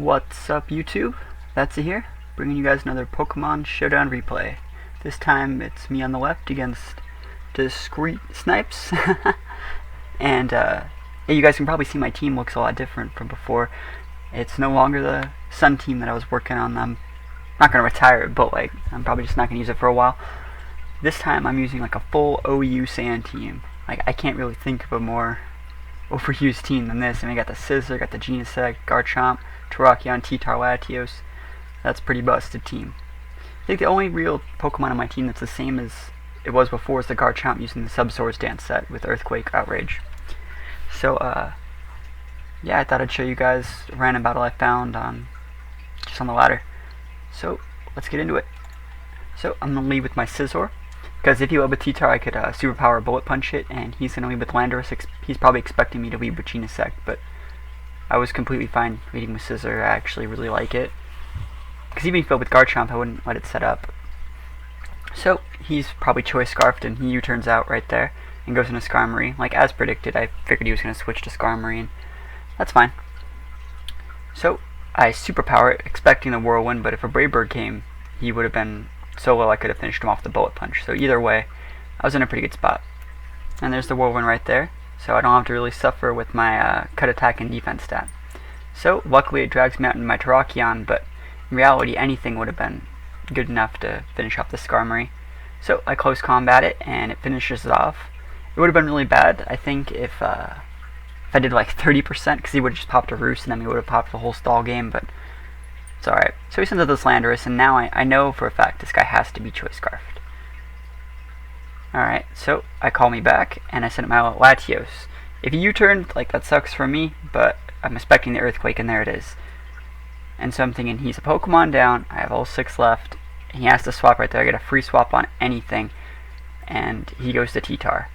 What's up, YouTube? That's it here, bringing you guys another Pokemon Showdown replay. This time it's me on the left against Discreet Snipes. And yeah, you guys can probably see my team looks a lot different from before. It's no longer the Sun team that I was working on. I'm not going to retire it, but I'm probably just not going to use it for a while. This time I'm using like a full OU Sand team. I can't really think of a more overused team than this. I mean, I got the Scizor, got the Genesect, Garchomp, Terrakion, T-Tar, Latios. That's a pretty busted team. I think the only real Pokemon on my team that's the same as it was before is the Garchomp using the Sub-Swords Dance set with Earthquake, Outrage. So, yeah, I thought I'd show you guys a random battle I found just on the ladder. So, let's get into it. So, I'm going to lead with my Scizor, because if he led with T-Tar, I could superpower Bullet Punch it, and he's going to lead with Landorus. He's probably expecting me to lead with Genesect, but I was completely fine leading with Scizor. I actually really like it, because even if he filled with Garchomp, I wouldn't let it set up. So, he's probably Choice Scarfed, and he U-turns out right there, and goes into Skarmory. Like, as predicted, I figured he was going to switch to Skarmory, and that's fine. So, I superpower it, expecting the Whirlwind, but if a Brave Bird came, he would have been so low I could have finished him off the Bullet Punch. So either way, I was in a pretty good spot. And there's the Whirlwind right there, so I don't have to really suffer with my cut attack and defense stat. So luckily it drags me out into my Terrakion, but in reality anything would have been good enough to finish off the Skarmory. So I close combat it, and it finishes it off. It would have been really bad, I think, if I did like 30%, because he would have just popped a Roost, and then we would have popped the whole stall game, but it's alright. So he sends out this Landorus, and now I know for a fact this guy has to be Choice Scarfed. Alright, so I call me back, and I send my Latios. If he U-turned, that sucks for me, but I'm expecting the Earthquake, and there it is. And so I'm thinking, he's a Pokemon down, I have all 6 left, and he has to swap right there. I get a free swap on anything, and he goes to T-Tar.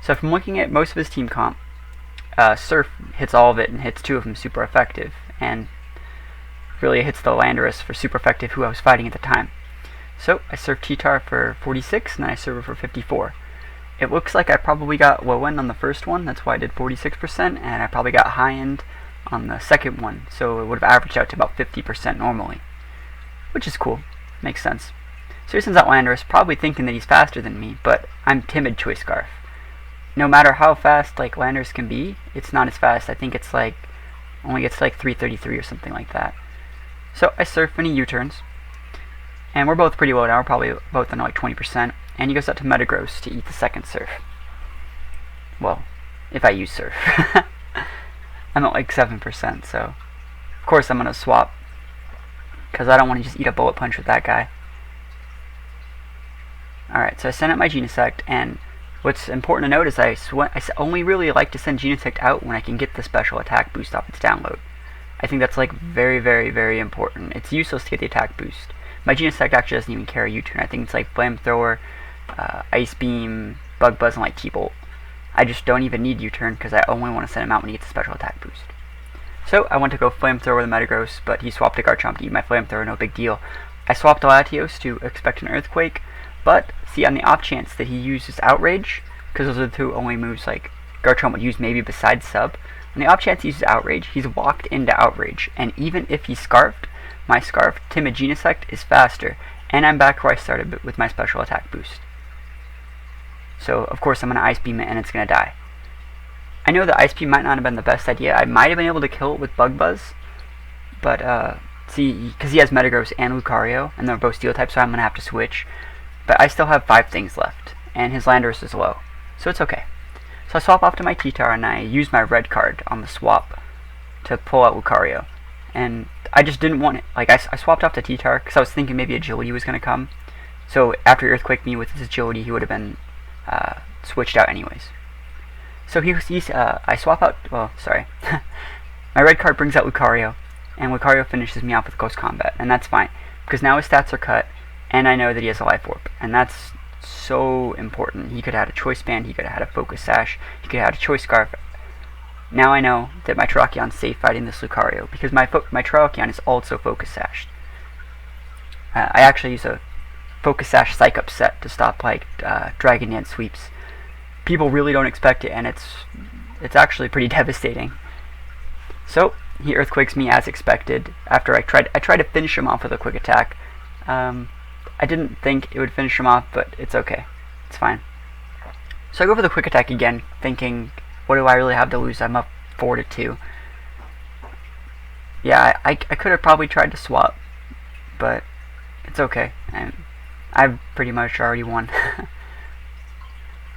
So if I'm looking at most of his team comp, Surf hits all of it and hits 2 of them super effective, and really hits the Landorus for super effective, who I was fighting at the time. So I serve T-Tar for 46, and then I serve her for 54. It looks like I probably got low end on the first one, that's why I did 46%, and I probably got high end on the second one, so it would have averaged out to about 50% normally, which is cool, makes sense. So he sends out Landorus, probably thinking that he's faster than me, but I'm timid Choice Scarf. No matter how fast Landorus can be, it's not as fast. I think it's only gets to 333 or something like that. So I surf and he U-turns, and we're both pretty low now. We're probably both on 20%, and he goes out to Metagross to eat the second surf. Well, if I use surf. I'm at 7%, so of course I'm going to swap, because I don't want to just eat a Bullet Punch with that guy. Alright, so I send out my Genesect, and what's important to note is I only really like to send Genesect out when I can get the special attack boost off its download. I think that's very, very, very important. It's useless to get the attack boost. My Genesect actually doesn't even carry U-turn. I think it's Flamethrower, Ice Beam, Bug Buzz, and T-Bolt. I just don't even need U-turn because I only want to send him out when he gets the special attack boost. So I went to go Flamethrower with Metagross, but he swapped to Garchomp to eat my Flamethrower, no big deal. I swapped to Latios to expect an Earthquake, but see, on the off chance that he uses Outrage, because those are the 2 only moves Garchomp would use maybe besides Sub, on the off chance he uses Outrage, he's walked into Outrage, and even if he's Scarfed, my Scarfed Timid Genesect is faster, and I'm back where I started with my special attack boost. So, of course, I'm going to Ice Beam it, and it's going to die. I know that Ice Beam might not have been the best idea. I might have been able to kill it with Bug Buzz, but, see, because he has Metagross and Lucario, and they're both Steel types, so I'm going to have to switch. But I still have 5 things left, and his Landorus is low, so it's okay. So I swap off to my T-Tar, and I use my red card on the swap to pull out Lucario. And I just didn't want it. I swapped off to T-Tar because I was thinking maybe Agility was going to come. So after Earthquake me with his Agility, he would have been switched out anyways. So I swap out, well, sorry. My red card brings out Lucario, and Lucario finishes me off with Close Combat, and that's fine. Because now his stats are cut, and I know that he has a Life Orb, and that's so important. He could have had a Choice Band, he could have had a Focus Sash, he could have had a Choice Scarf. Now I know that my Terrakion's safe fighting this Lucario, because my Terrakion is also Focus Sashed. I actually use a Focus Sash Psych Up set to stop Dragon Dance sweeps. People really don't expect it, and it's actually pretty devastating. So he earthquakes me as expected. After I tried to finish him off with a quick attack. I didn't think it would finish him off, but it's okay. It's fine. So I go for the quick attack again, thinking, what do I really have to lose? I'm up 4-2. Yeah, I could have probably tried to swap, but it's okay. I've pretty much already won.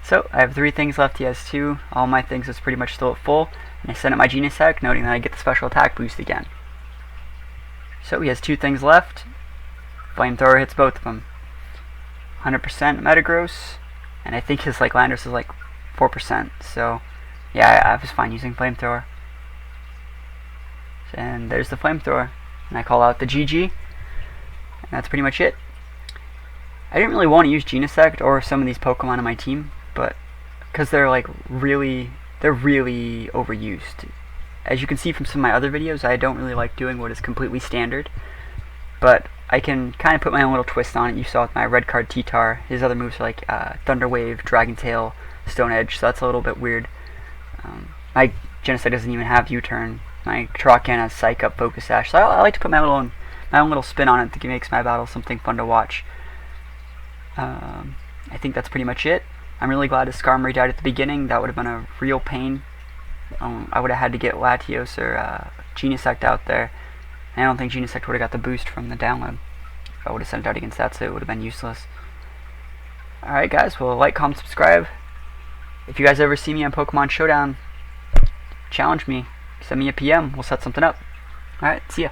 So I have 3 things left. He has 2. All my things is pretty much still at full. And I send out my Genius Sack, noting that I get the special attack boost again. So he has 2 things left. Flamethrower hits both of them. 100% Metagross, and I think his Landorus is 4%. So yeah, I was fine using Flamethrower. And there's the Flamethrower, and I call out the GG, and that's pretty much it. I didn't really want to use Genesect or some of these Pokemon on my team, but because they're really overused. As you can see from some of my other videos, I don't really like doing what is completely standard, but I can kind of put my own little twist on it. You saw with my red card T-Tar, his other moves are Thunder Wave, Dragon Tail, Stone Edge, so that's a little bit weird. My Genesect doesn't even have U-Turn. My Terrakion has Psych Up, Focus Sash, so I like to put my own little spin on it that makes my battle something fun to watch. I think that's pretty much it. I'm really glad Skarmory died at the beginning. That would have been a real pain. I would have had to get Latios or Genesect out there. And I don't think Genesect would have got the boost from the download. If I would have sent it out against that, so it would have been useless. Alright guys, well, like, comment, subscribe. If you guys ever see me on Pokemon Showdown, challenge me. Send me a PM. We'll set something up. Alright, see ya.